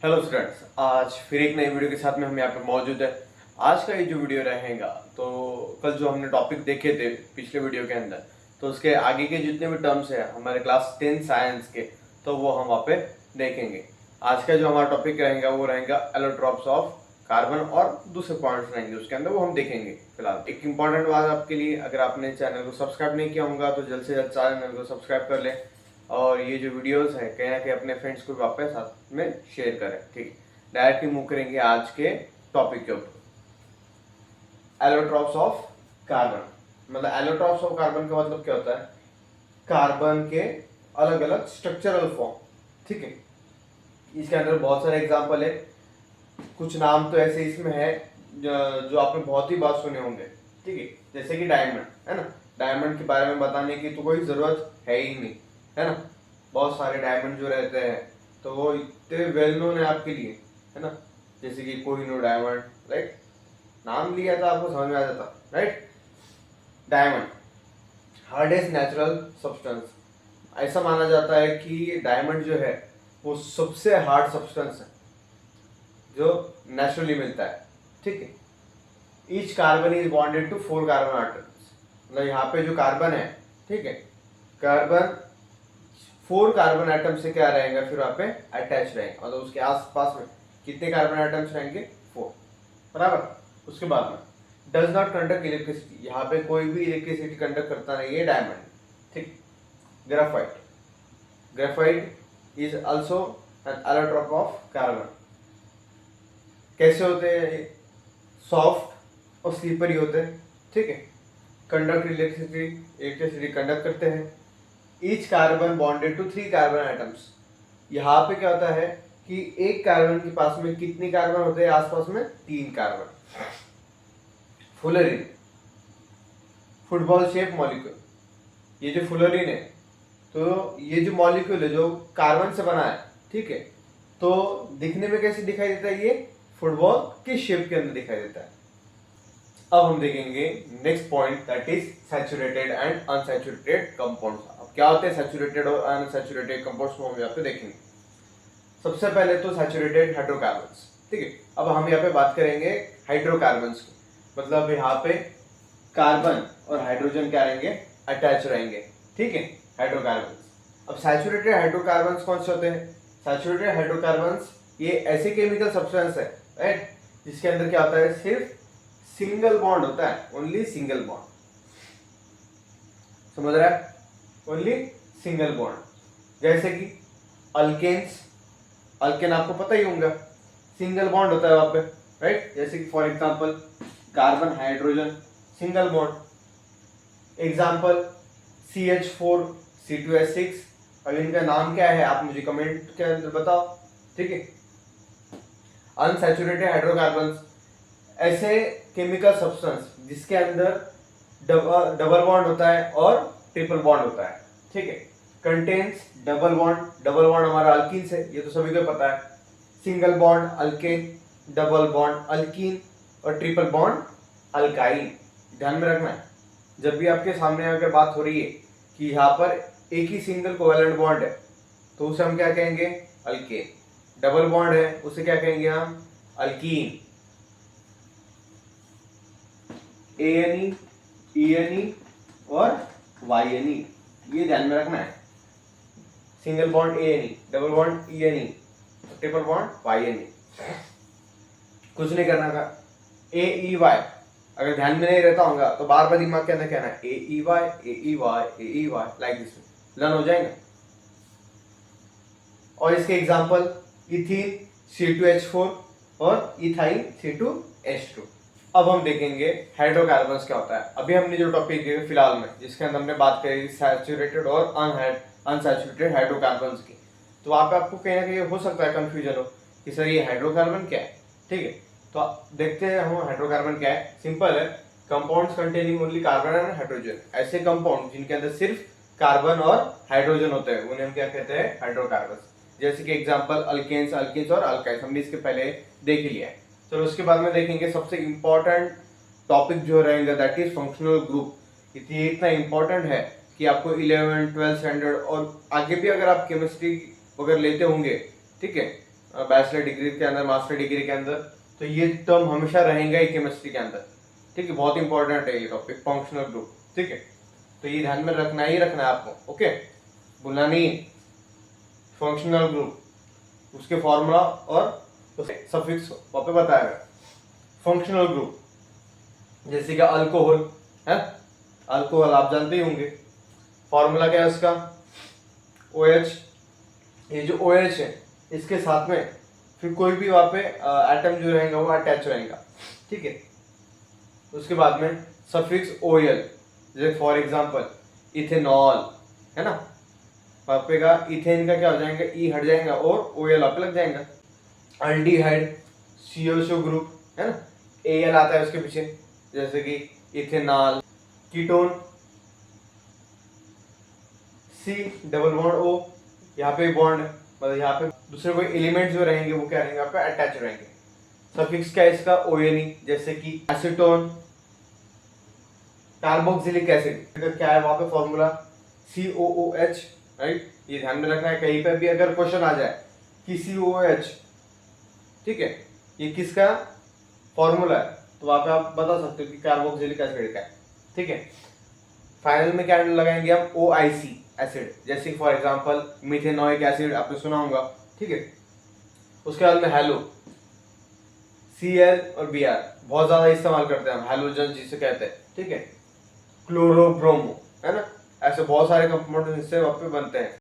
Hello students, आज फिर एक नई वीडियो के साथ में हम यहाँ पे मौजूद है। आज का ये जो वीडियो रहेगा, तो कल जो हमने टॉपिक देखे थे पिछले वीडियो के अंदर, तो उसके आगे के जितने भी टर्म्स हैं हमारे क्लास 10 साइंस के, तो वो हम वहाँ पे देखेंगे। आज का जो हमारा टॉपिक रहेगा वो रहेगा एलोट्रॉप्स ऑफ कार्बन, और दूसरे पॉइंट्स रहेंगे उसके अंदर, वो हम देखेंगे। फिलहाल एक इंपॉर्टेंट बात आपके लिए, अगर आपने चैनल को सब्सक्राइब नहीं किया होगा तो जल्द से जल्द चैनल को सब्सक्राइब कर लें, और ये जो वीडियोस है कहीं ना कहीं अपने फ्रेंड्स को वापस साथ में शेयर करें। ठीक है, डायरेक्टली मूव करेंगे आज के टॉपिक के ऊपर। एलोट्रॉप्स ऑफ कार्बन, मतलब एलोट्रॉप्स ऑफ कार्बन का मतलब क्या होता है? कार्बन के अलग अलग स्ट्रक्चरल फॉर्म। ठीक है, इसके अंदर बहुत सारे एग्जांपल है। कुछ नाम तो ऐसे इसमें है जो आपने बहुत ही बात सुने होंगे। ठीक है, जैसे कि डायमंड है ना। डायमंड के बारे में बताने की तो कोई जरूरत है ही नहीं, है ना। बहुत सारे डायमंड जो रहते हैं तो वो इतने वेल नोन है आपके लिए, है ना। जैसे कि कोहिनूर डायमंड, राइट। नाम लिया था आपको समझ में आ जाता, right. Diamond hardest natural substance, ऐसा माना जाता है कि डायमंड जो है वो सबसे हार्ड सब्सटेंस है जो नेचुरली मिलता है। ठीक है, each carbon is bonded to 4 carbon atoms, मतलब यहाँ पे जो कार्बन है, ठीक है, कार्बन 4 कार्बन एटम से क्या रहेगा, फिर वहाँ पे अटैच रहेंगे, मतलब उसके आसपास में कितने कार्बन एटम्स रहेंगे? 4, बराबर। उसके बाद में डज नॉट कंडक्ट इलेक्ट्रिसिटी, यहाँ पे कोई भी इलेक्ट्रिसिटी कंडक्ट करता नहीं है डायमंड। ठीक, graphite, graphite is also an allotrope of carbon. कैसे होते हैं? सॉफ्ट और स्लीपरी होते हैं। ठीक है, कंडक्ट इलेक्ट्रिसिटी, इलेक्ट्रिसिटी कंडक्ट करते हैं। Each carbon bonded to 3 carbon atoms, यहाँ पे क्या होता है कि एक कार्बन के पास में कितने कार्बन होते हैं? आसपास में 3 carbon. Fullerene, football shape molecule, ये जो फुलरिन है, तो ये जो मॉलिक्यूल है जो कार्बन से बना है, ठीक है, तो दिखने में कैसे दिखाई देता है? ये फुटबॉल के शेप के अंदर दिखाई देता है। अब हम देखेंगे next point, that is saturated and unsaturated compounds. अब क्या होते हैं सैचुरेटेड और अनसैचुरेटेड कंपाउंड्स, को हम यहाँ पे देखेंगे। सबसे पहले तो सैचुरेटेड हाइड्रोकार्बन्स। ठीक है, अब हम यहाँ पे बात करेंगे हाइड्रोकार्बन्स की, मतलब यहाँ पे कार्बन और हाइड्रोजन क्या रहेंगे? अटैच रहेंगे। ठीक है, हाइड्रोकार्बन्स। अब सैचुरेटेड हाइड्रोकार्बन्स कौन से होते हैं? सैचुरेटेड हाइड्रोकार्बन्स ये ऐसे केमिकल सब्सटेंस है, राइट, जिसके अंदर क्या होता है? सिर्फ सिंगल बॉन्ड होता है, ओनली सिंगल बॉन्ड। समझ रहा है? Only single bond. जैसे कि अल्केन्स, अल्केन आपको पता ही होगा, सिंगल बॉन्ड होता है वहां पे, राइट। जैसे कि for example carbon hydrogen, single bond. Example CH4 C2H6। अब इनका नाम क्या है आप मुझे कमेंट के अंदर बताओ। ठीक है, अनसैचुरेटेड हाइड्रोकार्बन्स ऐसे केमिकल सब्सटेंस जिसके अंदर डबल बॉन्ड होता है और ट्रिपल बॉन्ड होता है। ठीक है, contains double bond, double bond हमारा अल्कीन से, ये तो सभी को पता है। Single bond alkane, double bond alkyne, और ट्रिपल बॉन्ड अल्काइन। ध्यान में रखना है, जब भी आपके सामने अगर बात हो रही है कि यहाँ पर एक ही सिंगल कोवेलेंट बॉन्ड है, तो उसे हम क्या कहेंगे? अल्केन। डबल बॉन्ड है उसे क्या कहेंगे हम? अल्कीन। ANE, ENE और YNE, ये ध्यान में रखना है। Single bond ANE, double bond ENE, triple bond YNE। कुछ नहीं करना का, AEY अगर ध्यान में नहीं रहता होगा तो बार बार दिमाग के अंदर कहना है AEY AEY AEY, like this, learn हो जाएगा। और इसके एग्जांपल इथीन C2H4 और इथाइन C2H2। अब हम देखेंगे हाइड्रोकार्बन्स क्या होता है। अभी हमने जो टॉपिक दिया फिलहाल में, जिसके अंदर हमने बात करी सैचुरेटेड और अनसैचुरेटेड हाइड्रोकार्बन्स की, तो वहाँ पे आपको कहीं ना कहीं हो सकता है कंफ्यूजन हो कि सर ये हाइड्रोकार्बन क्या है। ठीक है, तो देखते हैं हम हाइड्रोकार्बन क्या है। सिंपल है, compounds containing only carbon and hydrogen. ऐसे कंपाउंड जिनके अंदर सिर्फ कार्बन और हाइड्रोजन होते हैं उन्हें हम क्या कहते हैं? हाइड्रोकार्बन्स। जैसे कि एग्जांपल अल्केन्स, अल्कीन्स और अल्काइन्स, हमने इसके पहले देख ही लिया है। चलो उसके बाद में देखेंगे सबसे इंपॉर्टेंट टॉपिक जो रहेगा, दैट इज फंक्शनल ग्रुप। ये इतना इंपॉर्टेंट है कि आपको 11, 12 स्टैंडर्ड और आगे भी अगर आप केमिस्ट्री वगैरह लेते होंगे, ठीक है, बैचलर डिग्री के अंदर, मास्टर डिग्री के अंदर, तो ये टर्म हमेशा रहेगा ही केमिस्ट्री के अंदर, ठीक है। बहुत इंपॉर्टेंट है ये टॉपिक, फंक्शनल ग्रुप, ठीक है। तो ये ध्यान में रखना ही रखना है आपको, ओके, भूलना नहीं है। फंक्शनल ग्रुप, उसके फॉर्मूला और उसके सफिक्स वहाँ पे बताया गया। फंक्शनल ग्रुप जैसे कि अल्कोहल है, अल्कोहल आप जानते ही होंगे, फॉर्मूला क्या है उसका, OH। ये जो OH है इसके साथ में फिर कोई भी वहाँ पे एटम जो रहेगा वो अटैच रहेगा, ठीक है। उसके बाद में सफिक्स OL, जैसे फॉर एग्जांपल इथेनॉल है ना, वहाँ पे का इथेन का क्या हो जाएगा, ई हट जाएगा और OL आप लग जाएगा। अल्डिहाइड CO ग्रुप है ना, AL आता है उसके पीछे, जैसे कि ethanol. Ketone C double bond O, यहाँ पे बॉन्ड है, मतलब यहाँ पे दूसरे कोई एलिमेंट जो रहेंगे वो क्या रहेंगे, यहाँ पे अटैच रहेंगे। सफिक्स क्या है इसका, ONE, जैसे कि एसीटोन, कार्बोक्सिलिक एसिड क्या है वहां पे फॉर्मूला, COOH, राइट। ये ध्यान में रखना है, कहीं पर भी अगर क्वेश्चन आ जाए कि COOH, ठीक है, ये किसका फॉर्मूला है, तो वहां पे आप बता सकते हो कि कार्बोक्सिलिक एसिड का है, ठीक है। फाइनल में क्या लगाएंगे हम, OIC एसिड, जैसे फॉर एग्जांपल मिथेनोइक एसिड आपने सुना होगा, ठीक है। उसके बाद में हेलो, Cl और Br बहुत ज्यादा इस्तेमाल करते हैं हम, हेलोजन जिसे कहते हैं, ठीक है। क्लोरोब्रोमो है ना, ऐसे बहुत सारे कंपाउंड इससे वहाँ पे बनते हैं।